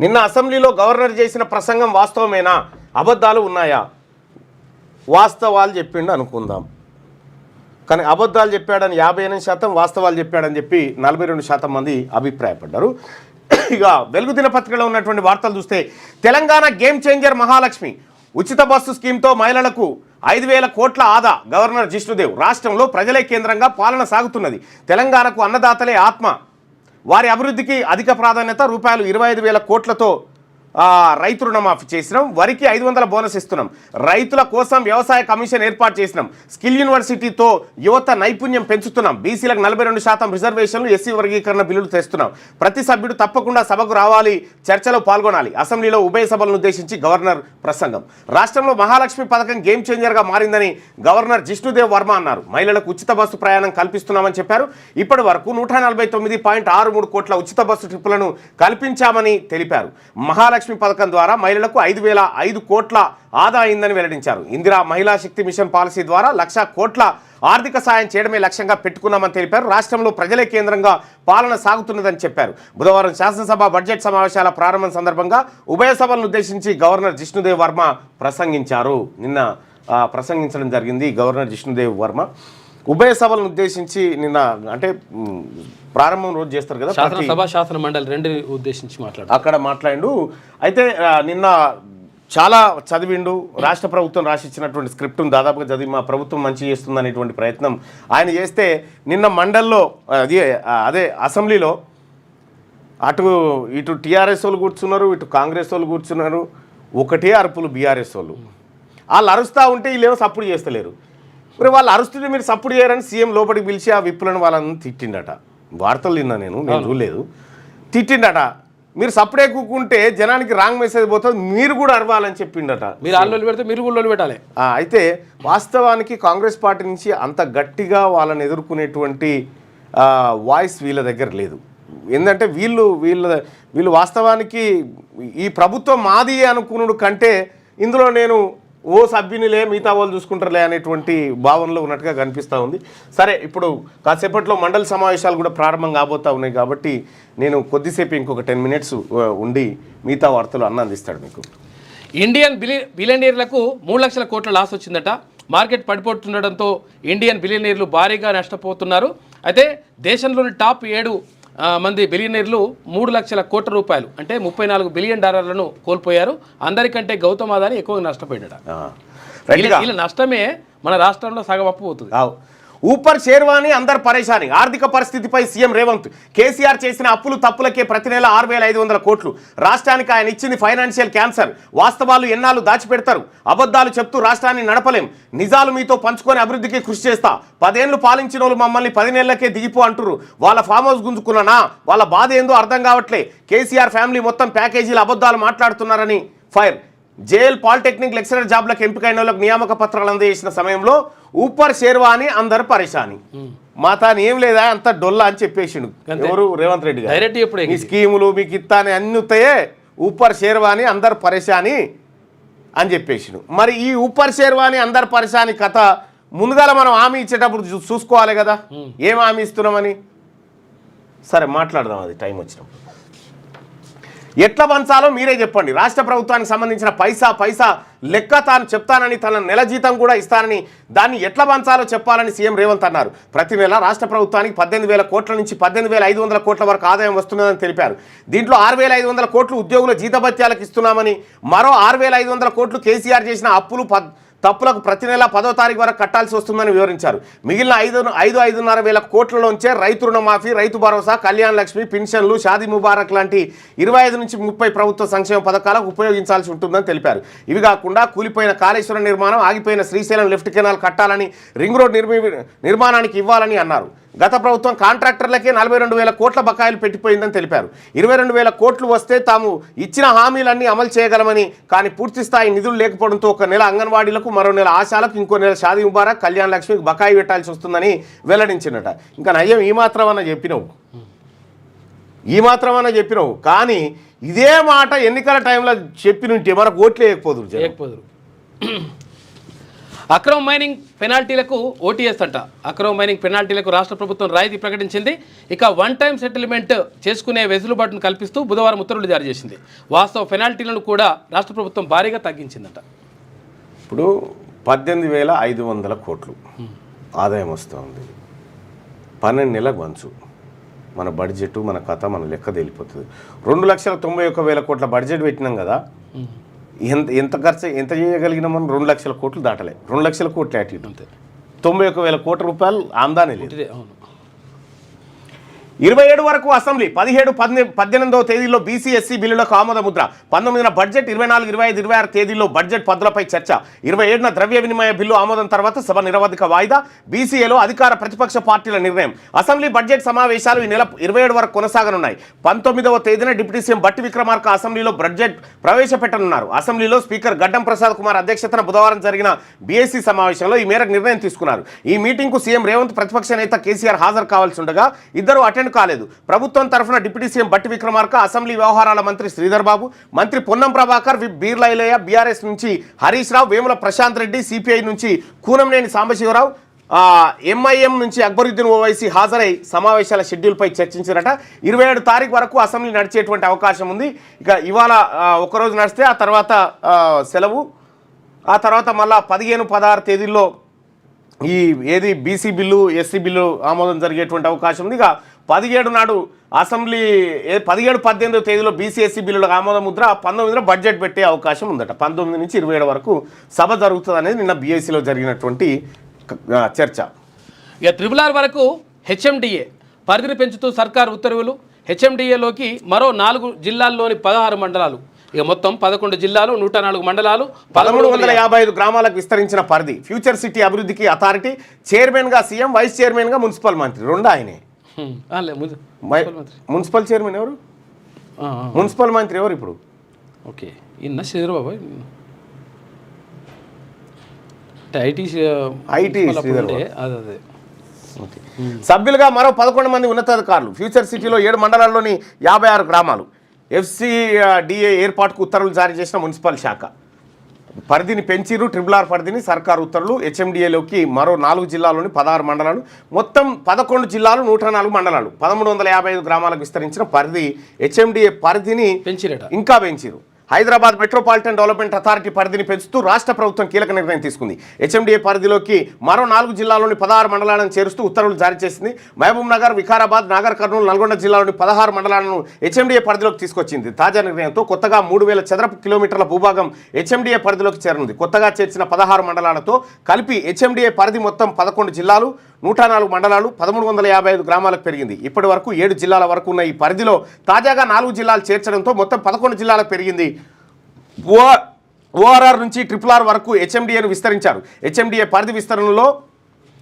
నిన్న అసెంబ్లీలో గవర్నర్ చేసిన ప్రసంగం వాస్తవమేనా, అబద్ధాలు ఉన్నాయా? వాస్తవాలు చెప్పిండు అనుకుందాం, కానీ అబద్ధాలు చెప్పాడని 58%, వాస్తవాలు చెప్పాడని చెప్పి 42% మంది అభిప్రాయపడ్డారు. ఇక వెలుగు దినపత్రికలో ఉన్నటువంటి వార్తలు చూస్తే, తెలంగాణ గేమ్ చేంజర్ మహాలక్ష్మి ఉచిత బస్సు స్కీమ్తో మహిళలకు 5,000 కోట్ల ఆదా. గవర్నర్ జిష్ణుదేవ్. రాష్ట్రంలో ప్రజలే కేంద్రంగా పాలన సాగుతున్నది. తెలంగాణకు అన్నదాతలే ఆత్మ, వారి అభివృద్ధికి అధిక ప్రాధాన్యత. రూపాయలు 25,000 కోట్లతో రైతు రుణమాఫీ చేసినాం. వరికి 500 బోనస్ ఇస్తున్నాం. రైతుల కోసం వ్యవసాయ కమిషన్ ఏర్పాటు చేసినాం. స్కిల్ యూనివర్సిటీతో యువత నైపుణ్యం పెంచుతున్నాం. బీసీలకు 42% రిజర్వేషన్లు, ఎస్సీ వర్గీకరణ బిల్లులు తెస్తున్నాం. ప్రతి సభ్యుడు తప్పకుండా సభకు రావాలి, చర్చలో పాల్గొనాలి. అసెంబ్లీలో ఉభయ సభలను ఉద్దేశించి గవర్నర్ ప్రసంగం. రాష్ట్రంలో మహాలక్ష్మి పథకం గేమ్ చేంజర్గా మారిందని గవర్నర్ జిష్ణుదేవ్ వర్మ అన్నారు. మహిళలకు ఉచిత బస్సు ప్రయాణం కల్పిస్తున్నామని చెప్పారు. ఇప్పటి వరకు 149.63 కోట్ల ఉచిత బస్సు ట్రిప్పులను కల్పించామని తెలిపారు. మహాలక్ష్మి పథకం ద్వారా మహిళలకు 5,005 కోట్ల ఆదా అయిందని వెల్లడించారు. ఇందిరా మహిళా శక్తి మిషన్ పాలసీ ద్వారా 1,00,000 కోట్ల ఆర్థిక సాయం చేయడమే లక్ష్యంగా పెట్టుకున్నామని తెలిపారు. రాష్ట్రంలో ప్రజలే కేంద్రంగా పాలన సాగుతున్నదని చెప్పారు. బుధవారం శాసనసభ బడ్జెట్ సమావేశాల ప్రారంభం సందర్భంగా ఉభయ సభలను ఉద్దేశించి గవర్నర్ జిష్ణుదేవ్ వర్మ ప్రసంగించారు. నిన్న ప్రసంగించడం జరిగింది గవర్నర్ జిష్ణుదేవ్ వర్మ. ఉభయ సభలను ఉద్దేశించి నిన్న, అంటే ప్రారంభం రోజు చేస్తారు కదా, శాసన మండలి రెండుని ఉద్దేశించి అక్కడ మాట్లాడిండు. అయితే నిన్న చాలా చదివిండు. రాష్ట్ర ప్రభుత్వం రాసిచ్చినటువంటి స్క్రిప్ట్ను దాదాపుగా చదివి మా ప్రభుత్వం మంచి చేస్తుంది అనేటువంటి ప్రయత్నం ఆయన చేస్తే, నిన్న మండల్లో అదే అసెంబ్లీలో ఇటు టీఆర్ఎస్ వాళ్ళు కూర్చున్నారు, ఇటు కాంగ్రెస్ వాళ్ళు కూర్చున్నారు. ఒకటే అరుపులు బీఆర్ఎస్ వాళ్ళు. వాళ్ళు అరుస్తూ ఉంటే వీళ్ళేమో సపోర్ట్ చేస్తలేరు. మరి వాళ్ళు అరుస్తుంటే మీరు సపోర్ట్ చేయరని సీఎం లోపలికి పిలిచి ఆ విప్పులను వాళ్ళని తిట్టిండట. వార్తలు విన్నా, నేను చూడలేదు. తిట్టిండట. మీరు సపడే కూకుంటే జనానికి రాంగ్ మెసేజ్ పోతుంది, మీరు కూడా అరవాలని చెప్పిండట. మీరు ఆల్లోలు పెడితే మీరు కూడా పెట్టాలి. అయితే వాస్తవానికి కాంగ్రెస్ పార్టీ నుంచి అంత గట్టిగా వాళ్ళని ఎదుర్కొనేటువంటి వాయిస్ వీళ్ళ దగ్గర లేదు. ఏంటంటే వీళ్ళు వాస్తవానికి ఈ ప్రభుత్వం మాది అనుకున్నాడు కంటే ఇందులో నేను సభ్యునిలే మిగతా వాళ్ళు చూసుకుంటారులే అనేటువంటి భావనలో ఉన్నట్టుగా కనిపిస్తూ ఉంది. సరే, ఇప్పుడు కాసేపట్లో మండలి సమావేశాలు కూడా ప్రారంభం కాబోతూ ఉన్నాయి కాబట్టి నేను కొద్దిసేపు ఇంకొక 10 మినిట్స్ ఉండి మిగతా వార్తలు అందిస్తాడు మీకు. ఇండియన్ బిలియనీర్లకు 3 లక్షల కోట్ల లాస్ వచ్చిందట. మార్కెట్ పడిపోతుండడంతో ఇండియన్ బిలియనీర్లు భారీగా నష్టపోతున్నారు. అయితే దేశంలోని టాప్ 7 మంది బిలియనీర్లు 3 లక్షల కోట్ల రూపాయలు, అంటే $34 బిలియన్ కోల్పోయారు. అందరికంటే గౌతమ్ అదాని ఎక్కువగా నష్టపోయాడు. వీళ్ళ నష్టమే మన రాష్ట్రంలో సగం అప్పు పోతుంది. ఊపర్ షేర్వాణి అందరు పరేషాని. ఆర్థిక పరిస్థితిపై సీఎం రేవంత్. కేసీఆర్ చేసిన అప్పులు తప్పులకే ప్రతి నెల 6,500 కోట్లు. రాష్ట్రానికి ఆయన ఇచ్చింది ఫైనాన్షియల్ క్యాన్సర్. వాస్తవాలు ఎన్నాళ్ళు దాచిపెడతారు? అబద్ధాలు చెప్తూ రాష్ట్రాన్ని నడపలేం. నిజాలు మీతో పంచుకొని అభివృద్ధికి కృషి చేస్తా. 10 ఏళ్ళు పాలించిన వాళ్ళు మమ్మల్ని 10 నెలలకే దిగిపో అంటున్నారు. వాళ్ళ ఫామ్ హౌస్ గుంజుకున్నానా? వాళ్ళ బాధ ఏందో అర్థం కావట్లే. కేసీఆర్ ఫ్యామిలీ మొత్తం ప్యాకేజీలు అబద్ధాలు మాట్లాడుతున్నారని ఫైర్. జేఎల్ పాలిటెక్నిక్ లెక్చరర్ జాబ్లకు ఎంపికైన వాళ్ళకి నియామక పత్రాలు అందజేసిన సమయంలో ఊపర్ షేర్వాణి అందరు పరేషాని. మాతాని ఏం లేదా అంత డొల్లా అని చెప్పేసిండు ఎవరు? రేవంత్ రెడ్డి గారు. మీ స్కీములు మీకు ఇత్తాని అన్ని వస్తాయే, ఊపర్ షేర్వాణి అందరు పరేషాని అని చెప్పేసిండు. మరి ఈ ఊపర్ షేర్వాణి అందరు పరేషాని కథ ముందుగాల మనం హామీ ఇచ్చేటప్పుడు చూసుకోవాలి కదా, ఏం హామీ ఇస్తున్నామని. సరే, మాట్లాడదాం అది టైం వచ్చినప్పుడు. ఎట్లా పంచాలో మీరే చెప్పండి. రాష్ట్ర ప్రభుత్వానికి సంబంధించిన పైసా లెక్క తాను చెప్తానని, తన నెల జీతం కూడా ఇస్తానని, దాన్ని ఎట్లా పంచాలో చెప్పాలని సీఎం రేవంత్ అన్నారు. ప్రతి నెల రాష్ట్ర ప్రభుత్వానికి 18,000 కోట్ల నుంచి 18,500 కోట్ల వరకు ఆదాయం వస్తున్నదని తెలిపారు. దీంట్లో 6,500 కోట్లు ఉద్యోగుల జీతభత్యాలకు ఇస్తున్నామని, మరో 6,500 కోట్లు కేసీఆర్ చేసిన అప్పులు తప్పులకు ప్రతి నెల 10వ తారీఖు వరకు కట్టాల్సి వస్తుందని వివరించారు. మిగిలిన 5,500 వేల కోట్లలోంచే రైతు రుణమాఫీ, రైతు భరోసా, కళ్యాణ లక్ష్మి, పెన్షన్లు, షాదీ ముబారక్ లాంటి 25 నుంచి 30 ప్రభుత్వ సంక్షేమ పథకాలకు ఉపయోగించాల్సి ఉంటుందని తెలిపారు. ఇవి కాకుండా కూలిపోయిన కాళేశ్వరం నిర్మాణం, ఆగిపోయిన శ్రీశైలం లెఫ్ట్ కెనాల్ కట్టాలని, రింగ్ రోడ్ నిర్మాణానికి ఇవ్వాలని అన్నారు. గత ప్రభుత్వం కాంట్రాక్టర్లకే 42,000 కోట్ల బకాయిలు పెట్టిపోయిందని తెలిపారు. 22,000 కోట్లు వస్తే తాము ఇచ్చిన హామీలన్నీ అమలు చేయగలమని, కానీ పూర్తి స్థాయి నిధులు లేకపోవడంతో ఒక నెల అంగన్వాడీలకు, మరో నెల ఆశాలకు, ఇంకో నెల షాదీ ముబారక్, కళ్యాణ లక్ష్మికి బకాయి పెట్టాల్సి వస్తుందని వెల్లడించినట. ఇంకా నయ్యం ఈ మాత్రమన్నా చెప్పినావు, కానీ ఇదే మాట ఎన్నికల టైంలో చెప్పినుంటే మనకు ఓట్లు వేయకపోదురు. అక్రమ మైనింగ్ పెనాల్టీలకు ఓటీఎస్ అంట. అక్రమ మైనింగ్ పెనాల్టీలకు రాష్ట్ర ప్రభుత్వం రాయితీ ప్రకటించింది. ఇక వన్ టైం సెటిల్మెంట్ చేసుకునే వెసులుబాటును కల్పిస్తూ బుధవారం ఉత్తర్వులు జారీ చేసింది. వాస్తవ పెనాల్టీలను కూడా రాష్ట్ర ప్రభుత్వం భారీగా తగ్గించిందట. ఇప్పుడు 18,500 కోట్లు ఆదాయం వస్తుంది. 12 నెలలకు వంచు మన బడ్జెట్, మన కథ, మన లెక్క తేలిపోతుంది. 2,91,000 కోట్ల బడ్జెట్ పెట్టినాం కదా, ఎంత ఖర్చు ఎంత చేయగలిగినా మనం 2 లక్షల కోట్లు దాటలే. 2 లక్షల కోట్లు అటు ఇటు అంతే. 91,000 కోట్ల రూపాయలు ఆమ్దాని లేదు. 27 వరకు అసెంబ్లీ, 17, 18వ తేదీలో బీసీ ఎస్సీ బిల్లులకు ఆమోద ముద్ర, 19న బడ్జెట్, 24, 25, 26 తేదీల్లో బడ్జెట్ పద్దులపై చర్చ, 27న ద్రవ్య వినిమయ బిల్లు ఆమోదం తర్వాత సభ నిరవధిక వాయిదా, బీసీఏలో అధికార ప్రతిపక్ష పార్టీల నిర్ణయం. అసెంబ్లీ బడ్జెట్ సమావేశాలు ఈ నెల 27 వరకు కొనసాగనున్నాయి. 19వ తేదీన డిప్యూటీ సీఎం బట్టి విక్రమార్క అసెంబ్లీలో బడ్జెట్ ప్రవేశపెట్టనున్నారు. అసెంబ్లీలో స్పీకర్ గడ్డం ప్రసాద్ కుమార్ అధ్యక్షతన బుధవారం జరిగిన బీఎస్సీ సమావేశంలో ఈ మేరకు నిర్ణయం తీసుకున్నారు. ఈ మీటింగ్కు సీఎం రేవంత్, ప్రతిపక్ష నేత కేసీఆర్ హాజరు కావాల్సి ఉండగా ఇద్దరు అటెండ్ కాలేదు. ప్రభుత్వం తరఫున డిప్యూటీ సీఎం బట్టి విక్రమార్క, అసెంబ్లీ వ్యవహారాల మంత్రి శ్రీధర్ బాబు, మంత్రి పొన్నం ప్రభాకర్, బీర్లా ఐలయ్య, బీఆర్ఎస్ నుంచి హరీష్ రావు, వేముల ప్రశాంత్ రెడ్డి, సిపిఐ నుంచి కూనంనేని సాంబశివరావు, ఎంఐఎం నుంచి అక్బరుద్దీన్ ఓవైసీ హాజరై సమావేశాల షెడ్యూల్పై చర్చించారట. 27 తారీఖు వరకు అసెంబ్లీ నడిచేటువంటి అవకాశం ఉంది. ఇక ఇవాళ ఒకరోజు నడిస్తే ఆ తర్వాత సెలవు, ఆ తర్వాత మళ్ళా 15, 16 తేదీల్లో ఏది బీసీ బిల్లు, ఎస్సీ బిల్లు ఆమోదం జరిగేటువంటి అవకాశం ఉంది. ఇక 17 నాడు అసెంబ్లీ, 17, 18వ తేదీలో బీసీ ఎస్సీ బిల్లులకు ఆమోద ముద్ర, 19న బడ్జెట్ పెట్టే అవకాశం ఉందట. 19 నుంచి 27 వరకు సభ జరుగుతుంది అనేది నిన్న బీఎస్సీలో జరిగినటువంటి చర్చ. ఇక RRR వరకు హెచ్ఎండిఏ పరిధిని పెంచుతూ సర్కారు ఉత్తర్వులు. హెచ్ఎండిఏలోకి మరో 4 జిల్లాల్లోని 16 మండలాలు, ఇక మొత్తం 11 జిల్లాలు, 104 మండలాలు, 1355 గ్రామాలకు విస్తరించిన పరిధి. ఫ్యూచర్ సిటీ అభివృద్ధికి అథారిటీ, చైర్మన్గా సీఎం, వైస్ చైర్మన్గా మున్సిపల్ మంత్రి, రెండు ఆయనే. మున్సిపల్ చైర్మన్ ఎవరు? మున్సిపల్ మంత్రి ఎవరు ఇప్పుడు? ఓకే, ఇన్న శ్రీధర్ బాబు ఐటీ అదే. సభ్యులుగా మరో 11 మంది ఉన్నతాధికారులు. ఫ్యూచర్ సిటీలో 7 మండలాల్లోని 56 గ్రామాలు. FCDA ఏర్పాటుకు ఉత్తర్వులు జారీ చేసిన మున్సిపల్ శాఖ. పరిధిని పెంచిరు, RRR పరిధిని సర్కారు ఉత్తర్వులు. హెచ్ఎండిఏలోకి మరో 4 జిల్లాల్లోని 16 మండలాలు, మొత్తం 11 జిల్లాలు, 104 మండలాలు, 1355 గ్రామాలకు విస్తరించిన పరిధి. హెచ్ఎండిఏ పరిధిని ఇంకా పెంచిరు. హైదరాబాద్ మెట్రోపాలిటన్ డెవలప్మెంట్ అథారిటీ పరిధిని పెంచుతూ రాష్ట్ర ప్రభుత్వం కీలక నిర్ణయం తీసుకుంది. హెచ్ఎండిఏ పరిధిలోకి మరో 4 జిల్లాల్లోని 16 మండలాలను చేరుస్తూ ఉత్తర్వులు జారీ చేసింది. మహబూబ్ నగర్, వికారాబాద్, నాగర్ కర్నూలు, నల్గొండ జిల్లాలోని 16 మండలాలను హెచ్ఎండిఏ పరిధిలోకి తీసుకొచ్చింది. తాజా నిర్ణయంతో కొత్తగా 3000 చదరపు కిలోమీటర్ల భూభాగం హెచ్ఎండిఏ పరిధిలోకి చేరనుంది. కొత్తగా చేర్చిన 16 మండలాలతో కలిపి హెచ్ఎండిఏ పరిధి మొత్తం 11 జిల్లాలు, 104 మండలాలు, 1355 గ్రామాలకు పెరిగింది. ఇప్పటి వరకు 7 జిల్లాల వరకు ఉన్న ఈ పరిధిలో తాజాగా 4 జిల్లాలు చేర్చడంతో మొత్తం 11 జిల్లాలకు పెరిగింది. ORR నుంచి RRR వరకు హెచ్ఎండిఏను విస్తరించారు. హెచ్ఎండిఏ పరిధి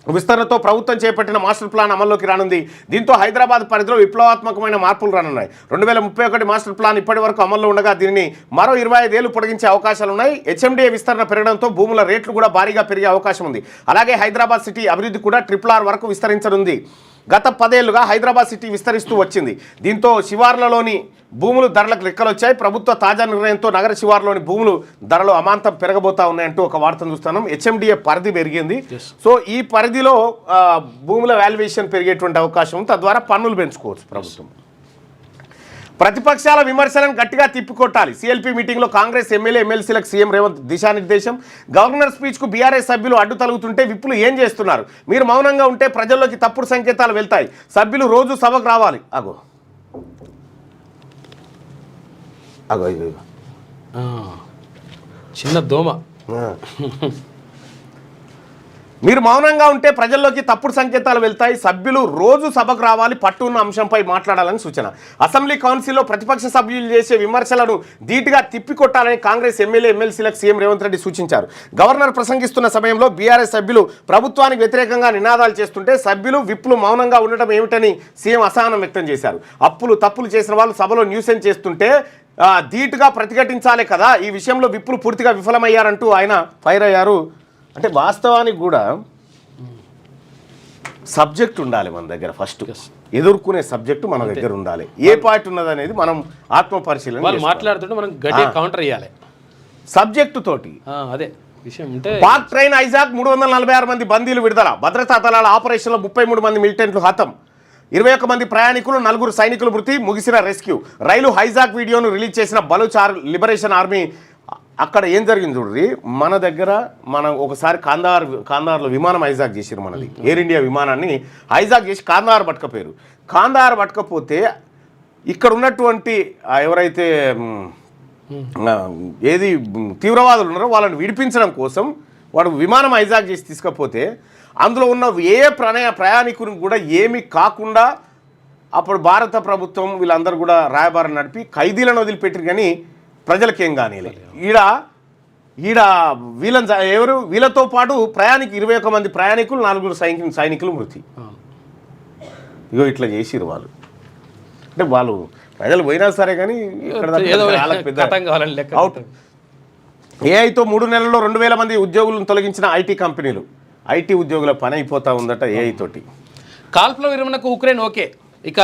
విస్తరణతో ప్రభుత్వం చేపట్టిన మాస్టర్ ప్లాన్ అమల్లోకి రానుంది. దీంతో హైదరాబాద్ పరిధిలో విప్లవాత్మకమైన మార్పులు రానున్నాయి. 2031 మాస్టర్ ప్లాన్ ఇప్పటి వరకు అమల్లో ఉండగా దీనిని మరో 25 ఏళ్లు పొడిగించే అవకాశాలున్నాయి. హెచ్ఎండిఏ విస్తరణ పెరగడంతో భూముల రేట్లు కూడా భారీగా పెరిగే అవకాశం ఉంది. అలాగే హైదరాబాద్ సిటీ అభివృద్ధి కూడా RRR వరకు విస్తరించనుంది. గత 10 ఏళ్లుగా హైదరాబాద్ సిటీ విస్తరిస్తూ వచ్చింది. దీంతో శివార్లలోని భూములు ధరలకు లెక్కలొచ్చాయి. ప్రభుత్వ తాజా నిర్ణయంతో నగర శివార్లోని భూములు ధరలు అమాంతం పెరగబోతా ఉన్నాయంటూ ఒక వార్తను చూస్తున్నాం. హెచ్ఎండిఏ పరిధి పెరిగింది. సో ఈ పరిధిలో భూముల వాల్యుయేషన్ పెరిగేటువంటి అవకాశం ఉంది. తద్వారా పన్నులు పెంచుకోవచ్చు ప్రభుత్వం. ప్రతిపక్షాల విమర్శలను గట్టిగా తిప్పికొట్టాలి. సిఎల్పి మీటింగ్లో కాంగ్రెస్ ఎమ్మెల్యేలకు సీఎం రేవంత్ దిశానిర్దేశం. గవర్నర్ స్పీచ్కు బీఆర్ఎస్ సభ్యులు అడ్డు తలుగుతుంటే విప్పులు ఏం చేస్తున్నారు? మీరు మౌనంగా ఉంటే ప్రజల్లోకి తప్పుడు సంకేతాలు వెళ్తాయి. సభ్యులు రోజు సభకు రావాలి. అగో చిన్న దోమ. మీరు మౌనంగా ఉంటే ప్రజల్లోకి తప్పుడు సంకేతాలు వెళ్తాయి. సభ్యులు రోజు సభకు రావాలి, పట్టు ఉన్న అంశంపై మాట్లాడాలని సూచన. అసెంబ్లీ కౌన్సిల్లో ప్రతిపక్ష సభ్యులు చేసే విమర్శలను ధీటుగా తిప్పికొట్టాలని కాంగ్రెస్ ఎమ్మెల్యేలకు సీఎం రేవంత్ రెడ్డి సూచించారు. గవర్నర్ ప్రసంగిస్తున్న సమయంలో బీఆర్ఎస్ సభ్యులు ప్రభుత్వానికి వ్యతిరేకంగా నినాదాలు చేస్తుంటే సభ్యులు విప్పులు మౌనంగా ఉండటం ఏమిటని సీఎం అసహనం వ్యక్తం చేశారు. తప్పులు చేసిన వాళ్ళు సభలో న్యూసెన్స్ చేస్తుంటే ధీటుగా ప్రతిఘటించాలి కదా. ఈ విషయంలో విప్పులు పూర్తిగా విఫలమయ్యారంటూ ఆయన ఫైర్ అయ్యారు. అంటే వాస్తవానికి కూడా సబ్జెక్ట్ ఉండాలి మన దగ్గర. ఫస్ట్ ఎదుర్కొనే సబ్జెక్టు మన దగ్గర ఉండాలి. ఏ పార్టీ ఉన్నది అనేది మనం ఆత్మ పరిశీలన మాట్లాడుతుంటే మనం గట్టిగా కౌంటర్ చేయాలి సబ్జెక్టు తోటి. అదే విషయం అంటే పాక్ ట్రైన్ ఐజాక్ 346 మంది బందీలు విడుదల భద్రతా దళాల ఆపరేషన్లో 33 మంది మిలిటెంట్లు హతం 21 మంది ప్రయాణికులు 4 సైనికులు మృతి ముగిసిన రెస్క్యూ రైలు హైజాక్ వీడియోను రిలీజ్ చేసిన బలూచ్ లిబరేషన్ ఆర్మీ అక్కడ ఏం జరిగింది చూడ్రి మన దగ్గర మనం ఒకసారి కాందార్లో విమానం హైజాక్ చేసారు మనది ఎయిర్ ఇండియా విమానాన్ని హైజాక్ చేసి కాందార్ పట్టుకపోయారు కాందార్ పట్టుకపోతే ఇక్కడ ఉన్నటువంటి ఎవరైతే ఏది తీవ్రవాదులు ఉన్నారో వాళ్ళని విడిపించడం కోసం వాడు విమానం హైజాక్ చేసి తీసుకపోతే అందులో ఉన్న ఏ ప్రయాణికునికి కూడా ఏమీ కాకుండా అప్పుడు భారత ప్రభుత్వం వీళ్ళందరూ కూడా రాయబారం నడిపి ఖైదీలను వదిలిపెట్టారు కానీ ప్రజలకేం కానీలే ఈడ వీళ్ళతో పాటు 21 మంది ప్రయాణికులు 4 సైనికులు మృతి ఇగో ఇట్లా చేసిరు వాళ్ళు అంటే వాళ్ళు ప్రజలు పోయినా సరే కానీ ఏఐతో 3 నెలల్లో 2000 మంది ఉద్యోగులను తొలగించిన ఐటీ కంపెనీలు ఐటీ ఉద్యోగుల పని అయిపోతా ఉందట ఏఐ తోటి కాల్పుల విరమణకు ఉక్రెయిన్ ఓకే ఇక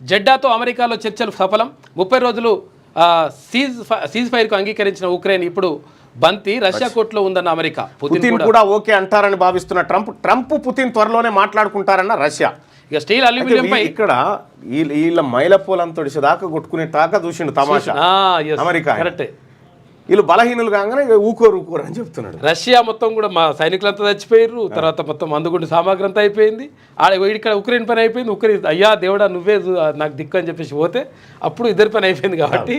జెడ్డాతో అమెరికాలో చర్చలు సఫలం 30 రోజులు సీజ్ ఫైర్కు అంగీకరించిన ఉక్రెయిన్ ఇప్పుడు బంతి రష్యా కోర్టులో ఉందన్న అమెరికా పుతిన్ కూడా ఓకే అంటారని భావిస్తున్న ట్రంప్ పుతిన్ త్వరలోనే మాట్లాడుకుంటారన్న రష్యా ఇక స్టీల్ అల్యూమినియం పై ఇక్కడ వీళ్ళ మైలపోలంతో దాకా కొట్టుకునే తాక చూసిండు తమాషా అమెరికా కరెక్టే వీళ్ళు బలహీనులు కాగానే ఊకోరు అని చెప్తున్నాడు రష్యా మొత్తం కూడా మా సైనికులంతా చచ్చిపోయారు తర్వాత మొత్తం మందుగుండు సామాగ్రి అంతా అయిపోయింది ఇక్కడ ఉక్రెయిన్ పని అయిపోయింది ఉక్రెయిన్ అయ్యా దేవుడా నువ్వే నాకు దిక్కు అని చెప్పేసి పోతే అప్పుడు ఇద్దరి పని అయిపోయింది కాబట్టి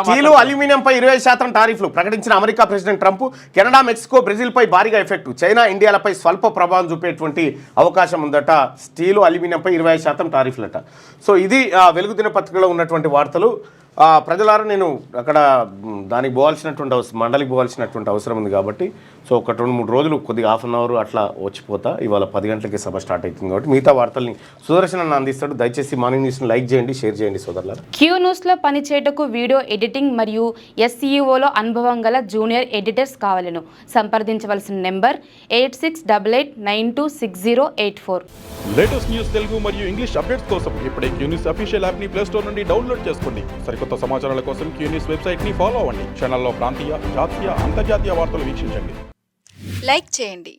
స్టీలు అల్యూమినియం పై 20% టారిఫ్లు ప్రకటించిన America president Trump Canada Mexico Brazil పై భారీగా ఎఫెక్ట్ చైనా ఇండియాలపై స్వల్ప ప్రభావం చూపేటువంటి అవకాశం ఉందట స్టీలు అల్యూమినియం పై 20% టారిఫ్లట సో ఇది వెలుగు దినపత్రికలో ఉన్నటువంటి వార్తలు ప్రజలారా నేను అక్కడ దానికి పోవాల్సినటువంటి మండలికి పోవాల్సినటువంటి అవసరం ఉంది కాబట్టి సో ఒక 2-3 రోజులు కొద్దిగా హాఫ్ అన్ అవర్ అట్లా వచ్చిపోతా ఇవాళ 10 గంటలకి సభ స్టార్ట్ అవుతుంది కాబట్టి మిగతా వార్తల్ని సుదర్శన్ అన్న అందిస్తాడు దయచేసి మార్నింగ్ న్యూస్ని లైక్ చేయండి షేర్ చేయండి సోదరులారా క్యూ న్యూస్లో పనిచేయటకు వీడియో ఎడిటింగ్ మరియు SEOలో అనుభవం గల జూనియర్ ఎడిటర్స్ కావాలను సంప్రదించవలసిన నెంబర్ 8688926084 లేటెస్ట్ న్యూస్ తెలుగు మరియు ఇంగ్లీష్ అప్డేట్స్ కోసం ఇప్పుడే క్యూ న్యూస్ అఫీషియల్ యాప్ని ప్లే స్టోర్ నుండి డౌన్లోడ్ చేసుకోండి సరికొత్త సమాచారాల కోసం క్యూ న్యూస్ వెబ్సైట్ని ఫాలో అవ్వండి ఛానల్లో ప్రాంతీయ జాతీయ అంతర్జాతీయ వార్తలు వీక్షించండి లైక్ చేయండి